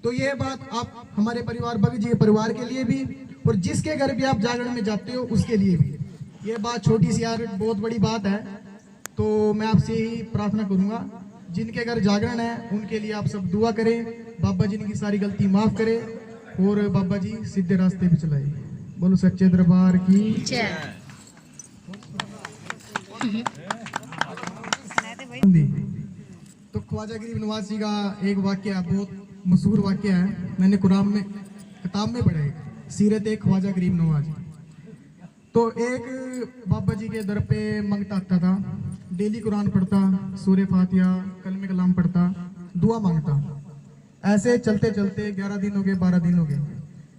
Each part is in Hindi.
तो ये बात आप हमारे परिवार भगत जी के परिवार के लिए भी और जिसके घर भी आप जागरण में जाते हो उसके लिए भी ये बात छोटी सी यार बहुत बड़ी बात है। तो मैं आपसे ही प्रार्थना करूंगा जिनके घर जागरण है उनके लिए आप सब दुआ करें, बाबा जी की सारी गलती माफ करें और बाबा जी सीधे रास्ते पे चलाए। बोलो सच्चे दरबार की जय। तो ख्वाजा गरीब नवाज जी का एक वाक्य बहुत मशहूर वाक्य है, मैंने कुरान में किताब में पढ़ा है, सीरत एक ख्वाजा गरीब नवाज। तो एक बाबा जी के दर पे मंगता आता था, डेली कुरान पढ़ता, सूरह फातिहा कलमे कलाम पढ़ता, दुआ मांगता। ऐसे चलते चलते 11 दिन हो गए, 12 दिन हो गए।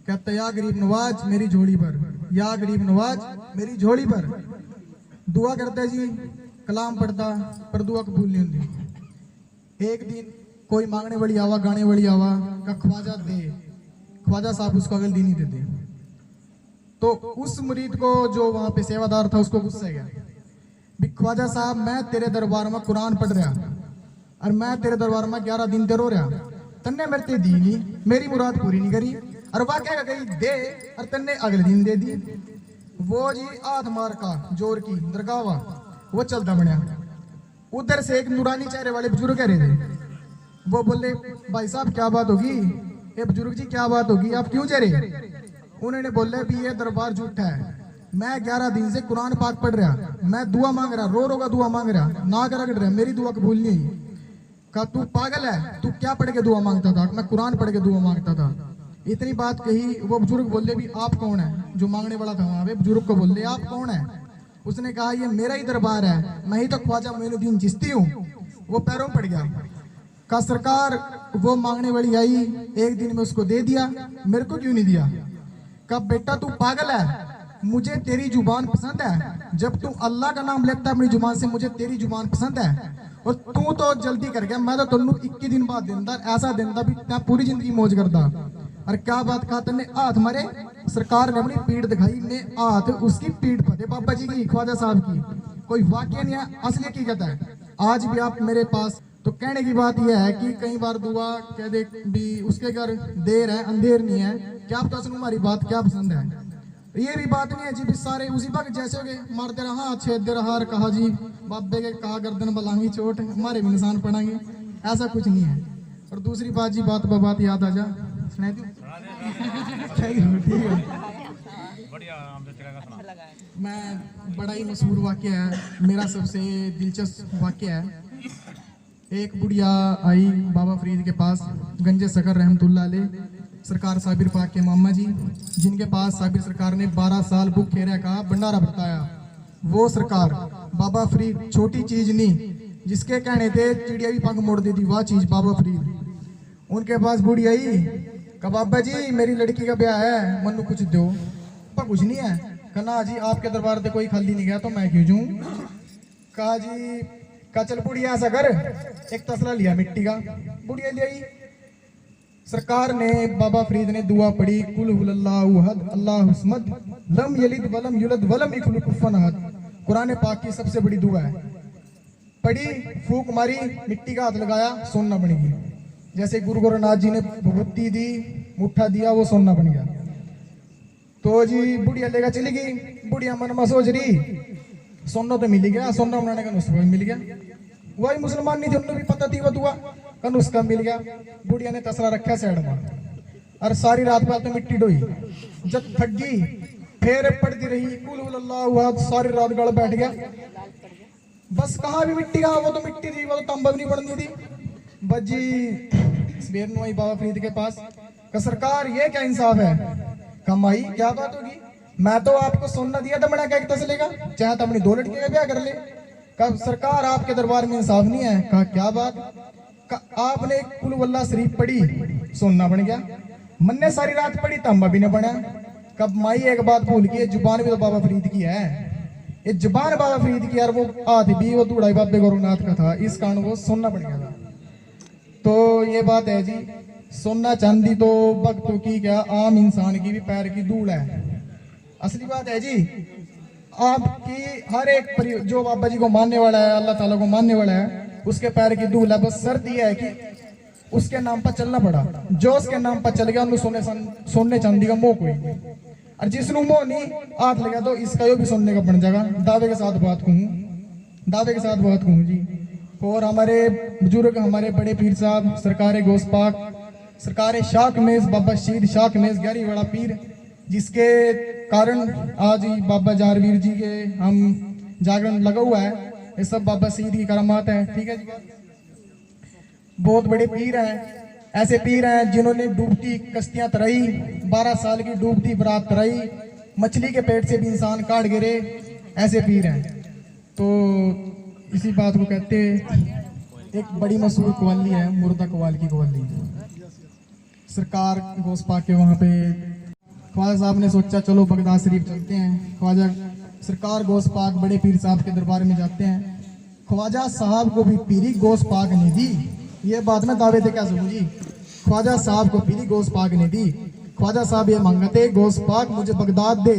कहता या गरीब नवाज मेरी झोली पर, या गरीब नवाज मेरी झोली पर। दुआ करता जी, कलाम पढ़ता, पर दुआ कबूल नहीं होती। एक दिन कोई मांगने वाली आवा, गाने वाली आवा का ख्वाजा दे, ख्वाजा साहब उसको अगले दिन ही देते। तो उस मुरीद को जो वहां पे सेवादार था उसको गुस्सा गया, भी ख्वाजा साहब मैं तेरे दरबार में कुरान पढ़ रहा और मैं तेरे दरबार में 11 दिन ते रो रहा, तन्ने मेरे ते दी नहीं, मेरी मुराद पूरी नहीं करी और वह क्या गई दे और तन्ने अगले दिन दे दी। वो जी हाथ मार का जोर की दरगावा वो चलता बनया। उधर से एक नूरानी चेहरे वाले बुजुर्ग कह रहे थे, वो बोले भाई साहब क्या बात होगी, ये बुजुर्ग जी क्या बात होगी, आप क्यों चेहरे? उन्होंने बोले भी ये दरबार झूठा है, मैं 11 दिन से कुरान पाक पढ़ रहा, मैं दुआ मांग रहा, रो रो का दुआ मांग रहा, ना कर रहा, मेरी दुआ कबूल नहीं हुई। कहा तू पागल है, तू क्या पढ़ के दुआ मांगता था? मैं कुरान पढ़ के दुआ मांगता था। इतनी बात कही, वो बुजुर्ग बोले भी आप कौन है? जो मांगने वाला था वहां पे बुजुर्ग को बोले आप कौन है? उसने कहा ये मेरा ही दरबार है, मैं ही तो ख्वाजा मोइनुद्दीन चिश्ती हूँ। वो पैरों पड़ गया। कहा सरकार वो मांगने वाली आई, एक दिन में उसको दे दिया, मेरे को क्यों नहीं दिया? कहा बेटा तू पागल है, मुझे तेरी जुबान पसंद है, जब तू अल्लाह का नाम लेता है अपनी जुबान से, मुझे तेरी जुबान पसंद है। और तू तो जल्दी कर गया, मैं तो तेनू 21 दिन बाद देंदा, ऐसा देंदा भी मैं पूरी जिंदगी मौज करता। और क्या बात कहा तेने? हाथ मारे, सरकार ने अपनी पीठ दिखाई, ने हाथ उसकी पीठ पर बाबा जी की, ख्वाजा साहब की। कोई वाक्य नहीं है, असली हकीकत है। आज भी आप मेरे पास, तो कहने की बात यह है कि कई बार दुआ कह दे भी उसके घर देर है अंधेर नहीं है, क्या पता सुनू हमारी बात क्या पसंद है। ये भी बात नहीं है जी भी सारे उसी वक्त जैसे हो गए, मारते रहा छेदते रहा, कहा जी बाबे के कहा गर्दन बलांगी चोट, हमारे भी निशान पड़ेंगे, ऐसा कुछ नहीं है। और दूसरी बात जी, बात बात याद आ जा सुना दूं? ठीक है, मैं बड़ा ही मशहूर वाक्य है मेरा, सबसे दिलचस्प वाक्य है। एक बुढ़िया आई बाबा फरीद के पास, गंजे सकर रहमतुल्लाह अलैह सरकार साबिर पाक के मामा जी, जिनके पास साबिर सरकार ने 12 साल भूखे रह का भंडारा बताया। वो सरकार बाबा फरीद छोटी चीज नहीं, जिसके कहने थे चिड़िया भी पंख मोड़ देती, वह चीज बाबा फरीद। उनके पास बूढ़ी आई, कहा बाबा जी मेरी लड़की का ब्याह है, मनु कुछ दो। पर कुछ नहीं है। कहना जी आपके दरबार से कोई खाली नहीं गया तो मैं क्यों जाऊं? कहा जी का चल बुढ़िया ऐसा कर, एक तसला लिया मिट्टी का, बुढ़िया ले आई। सरकार ने बाबा फरीद ने दुआ पढ़ी, कुल हुवल्लाहु अहद अल्लाहु समद लम यलिद वलम युलद वलम यकुल lahu कुफुवन अहद, कुरान पाक की सबसे बड़ी दुआ है। पढ़ी, फूक मारी, मिट्टी का हाथ लगाया, सोना बन गया। जैसे गुरु गोरखनाथ जी ने भभूति दी, मुट्ठा दिया, वो सोना बन गया। तो जी बुढ़िया लेकर चली गई। बुढ़िया मन में सोच रही सोना तो मिल गया, सोना बनाने का नुस्खा भी मिल गया। वही मुसलमान नहीं थे, उनको भी पता थी वो दुआ का नुस्खा मिल गया। बुढ़िया ने तसला रखा साइड में और सारी रात पर तो मिट्टी डोई। जब थक गई फिर पढ़ती रही कुल हुवल्लाहु अहद, सारी रात गल बैठ गया। बस कहाँ भी मिट्टी, कहाँ वो तो मिट्टी थी, वो तो तांबा भी नहीं बनती थी। बजी सवेर नु आई बाबा फरीद के पास, का सरकार ये क्या इंसाफ है? कमाई क्या बात होगी, मैं तो आपको सोना दिया था बना क्या तसले का, चाहे तो अपनी 2 लड़कियों का ब्याह कर ले। कहा सरकार आपके दरबार में इंसाफ नहीं है। कहा क्या बात? आपने कुल वल्लाह शरीफ पढ़ी, सोना बन गया। मन ने सारी रात पढ़ी, तांबा भी नहीं बना। कब माई एक बात भूल गई, जुबान भी तो बाबा फरीद की है, ये जुबान बाबा फरीद की, यार वो हाथ भी वो धूड़ा बाबे गोरखनाथ का था, इस कारण वो सोना बन गया था। तो ये बात है जी, सोना चांदी तो भक्तों की क्या, आम इंसान की भी पैर की धूल है। असली बात है जी, आपकी हर एक जो बाबा जी को मानने वाला है, अल्लाह ताला को मानने वाला है, उसके पैर की धूल है। बस शर्त यह है कि उसके नाम पर चलना पड़ा। जो उसके नाम पर चल गया उन्हें सोने चांदी का मोह कोई नहीं, और जिसनु मोह नहीं हाथ लगा तो इसका यो भी सोने का बन जाएगा। दावे के साथ बात कहूँ जी। और हमारे बुजुर्ग, हमारे बड़े पीर साहब सरकार गोस पाक, सरकार शाकमेज बाबा शहीद शाकमेज गहरी वाला पीर, जिसके कारण आज बाबा जारवीर जी के हम जागरण लगा हुआ है। ये सब बाबा शहीद की करामात है। ठीक है जी। बहुत बड़े पीर हैं, ऐसे पीर हैं जिन्होंने डूबती कश्तियां तराई, 12 साल की डूबती बरात तराई, मछली के पेट से भी इंसान काट गिरे, ऐसे पीर हैं। तो इसी बात को कहते एक बड़ी मशहूर कव्वाली है, मुर्दा कव्वाल की कव्वाली। सरकार गोस पाक के वहाँ पे ख्वाजा साहब ने सोचा चलो बगदाद शरीफ चलते हैं। ख्वाजा सरकार गोस पाक बड़े पीर साहब के दरबार में जाते हैं। ख्वाजा साहब को भी पीरी गोस पाक ने दी, ये बात मैं दावे थे क्या सुनूं जी। ख्वाजा साहब को पीरी गोस पाक ने दी। ख्वाजा साहब ये मांगते गोस पाक मुझे बगदाद दे।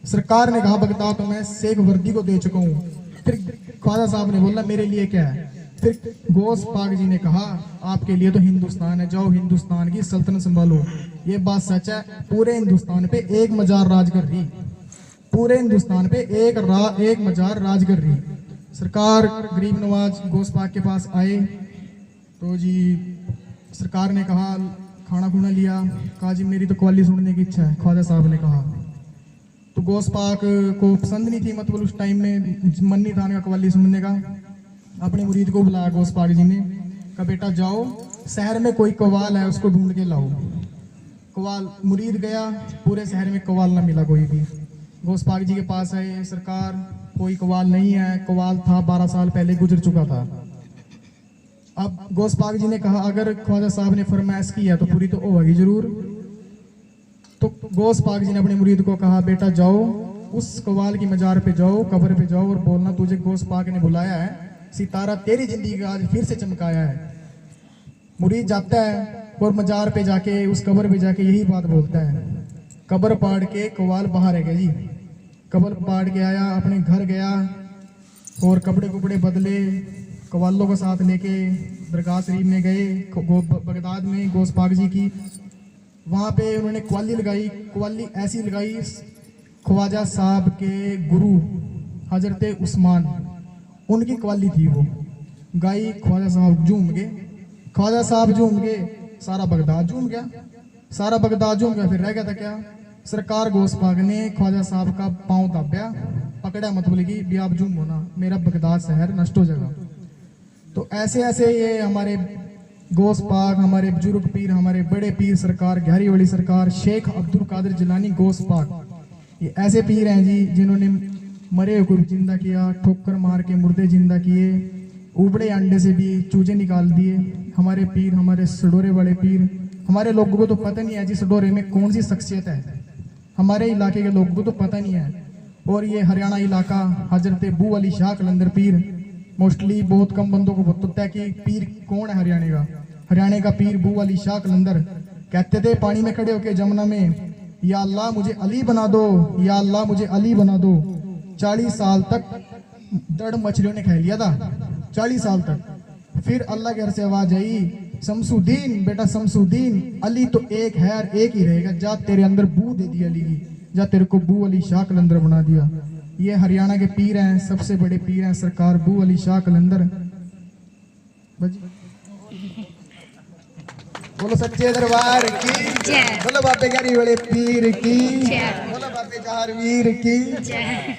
सरकार ने कहा बगदाद तो मैं शेख वर्दी को दे चुका हूँ। फिर ख्वाजा साहब ने बोला मेरे लिए क्या है। फिर गोस पाक जी ने कहा आपके लिए तो हिंदुस्तान है, जाओ हिंदुस्तान की सल्तनत संभालो। ये बात सच है, पूरे हिंदुस्तान पे एक मजार राज कर रही, पूरे हिंदुस्तान पे एक मजार राज कर रही। सरकार गरीब नवाज गोस पाक के पास आए तो जी सरकार ने कहा खाना खुना लिया, कहा जी मेरी तो कव्वाली सुनने की इच्छा है। ख्वाजा साहब ने कहा तो गोस पाक को पसंद नहीं थी, मतलब उस टाइम में मन नहीं था उनका कव्वाली सुनने का। अपने मुरीद को बुलाया गोस पाक जी ने, कहा बेटा जाओ शहर में कोई कव्वाल है उसको ढूंढ के लाओ। कव्वाल मुरीद गया, पूरे शहर में कव्वाल ना मिला कोई भी। गोस पाक जी के पास आए, सरकार कोई कव्वाल नहीं है, कव्वाल था 12 साल पहले गुजर चुका था। अब गोस पाक जी ने कहा अगर ख्वाजा साहब ने फरमाइश की है तो पूरी तो होगी जरूर। तो गोस पाक जी ने अपने मुरीद को कहा बेटा जाओ उस कव्वाल की मजार पे जाओ, कब्र पे जाओ और बोलना तुझे गोस पाक ने बुलाया है, सितारा तेरी जिंदगी का आज फिर से चमकाया है। मुरीद जाता है और मजार पे जाके उस कब्र पे जाके यही बात बोलता है। कब्र पाड़ के कव्वाल बाहर है गया जी। कब्र पाड़ के आया, अपने घर गया और कपड़े कुपड़े बदले, कव्वालों को साथ लेके दरगाह शरीफ में गए बगदाद में गोस पाक जी की। वहाँ पे उन्होंने कव्वाली लगाई। कव्वाली ऐसी लगाई ख्वाजा साहब के गुरु हजरत उस्मान, उनकी कव्वाली थी वो गाई। ख्वाजा साहब झूम गए, ख्वाजा साहब झूम गए, सारा बगदाद झूम गया, सारा बगदाद झूम गया। फिर रह गया था क्या, सरकार गोस पाक ने ख्वाजा साहब का पाँव दाब्या, पकड़ा, मतलब कि भी आप झूमो ना, मेरा बगदाद शहर नष्ट हो जाएगा। तो ऐसे ऐसे ये हमारे गोस पाक, हमारे बुजुर्ग पीर, हमारे बड़े पीर सरकार गहरी वाली सरकार शेख अब्दुल कादिर जिलानी गोस पाक, ये ऐसे पीर हैं जी जिन्होंने मरे हुए जिंदा किया, ठोकर मार के मुर्दे जिंदा किए, उबड़े अंडे से भी चूजे निकाल दिए। हमारे पीर, हमारे सडोरे वाले पीर, हमारे लोगों को तो पता नहीं है जी सडोरे में कौन सी शख्सियत है, हमारे इलाके के लोगों को तो पता नहीं है। और ये हरियाणा इलाका हजरत बू अली शाह कलंदर पीर, मोस्टली बहुत कम बंदों को पता है कि पीर कौन है हरियाणा का। हरियाणा का पीर बू अली शाह कलंदर कहते थे पानी में खड़े होके जमुना में, या अल्लाह मुझे अली बना दो, या अल्लाह मुझे अली बना दो। 40 साल तक दड़ मछलियों ने खा लिया था, 40 साल तक। फिर अल्लाह के घर से आवाज आई, शमसुद्दीन बेटा शमसुद्दीन, अली तो एक है और एक ही रहेगा, जा तेरे अंदर बू दे दी अली की, जा तेरे को बू अली शाह कलंदर बना दिया। ये हरियाणा के पीर हैं, सबसे बड़े पीर हैं सरकार बू अली शाह कलंदर। बोलो सच्चे दरबार की जय, बोलो बाबे गहरी वाले पीर की जय, बोलो बाबे जारवीर की जय।